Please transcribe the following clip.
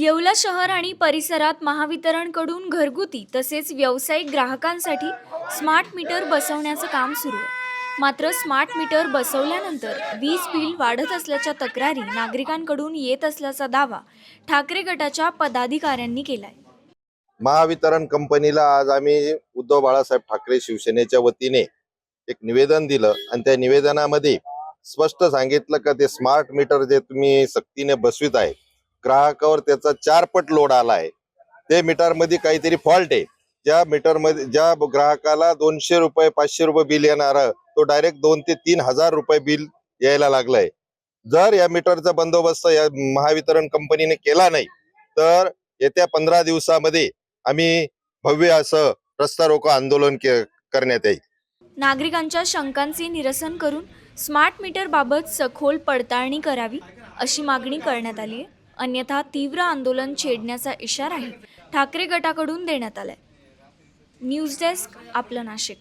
येवला शहर आणि परिसरात महावितरणकडून घरगुती तसेच व्यावसायिक ग्राहकांसाठी स्मार्ट मीटर बसवण्याचं काम सुरू आहे. मात्र स्मार्ट मीटर बसवल्यानंतर वीज बिल वाढत असल्याच्या तक्रारी नागरिकांकडून येत असल्याचा दावा ठाकरे गटाच्या पदाधिकाऱ्यांनी केलाय. महावितरण कंपनीला आज आम्ही उद्धव बाळासाहेब ठाकरे शिवसेनेच्या वतीने एक निवेदन दिलं आणि त्या निवेदनामध्ये स्पष्ट सांगितलं का ते स्मार्ट मीटर जे तुम्ही सक्तीने बसवित आहे, ग्राहकावर त्याचा 4 पट लोड आला आहे. ते मीटर मध्ये काहीतरी फॉल्ट आहे. ज्या मीटर मध्ये ज्या ग्राहकाला 200 रुपये 500 रुपये बिल येणार, तो डायरेक्ट 2 ते 3 हजार रुपये बिल यायला लागलाय. जर या मीटरचा बंदोबस्त या महावितरण कंपनीने केला नाही तर येत्या 15 दिवसामध्ये आम्ही भव्य असं रस्ता रोको आंदोलन करण्यात येईल. नागरिकांच्या शंकांचे निरसन करून स्मार्ट मीटर बाबत सखोल पडताळणी करावी अशी मागणी करण्यात आली आहे. अन्यथा तीव्र आंदोलन छेडण्याचा इशाराही ठाकरे गटाकडून देण्यात आलाय. न्यूज डेस्क, आपलं नाशिक.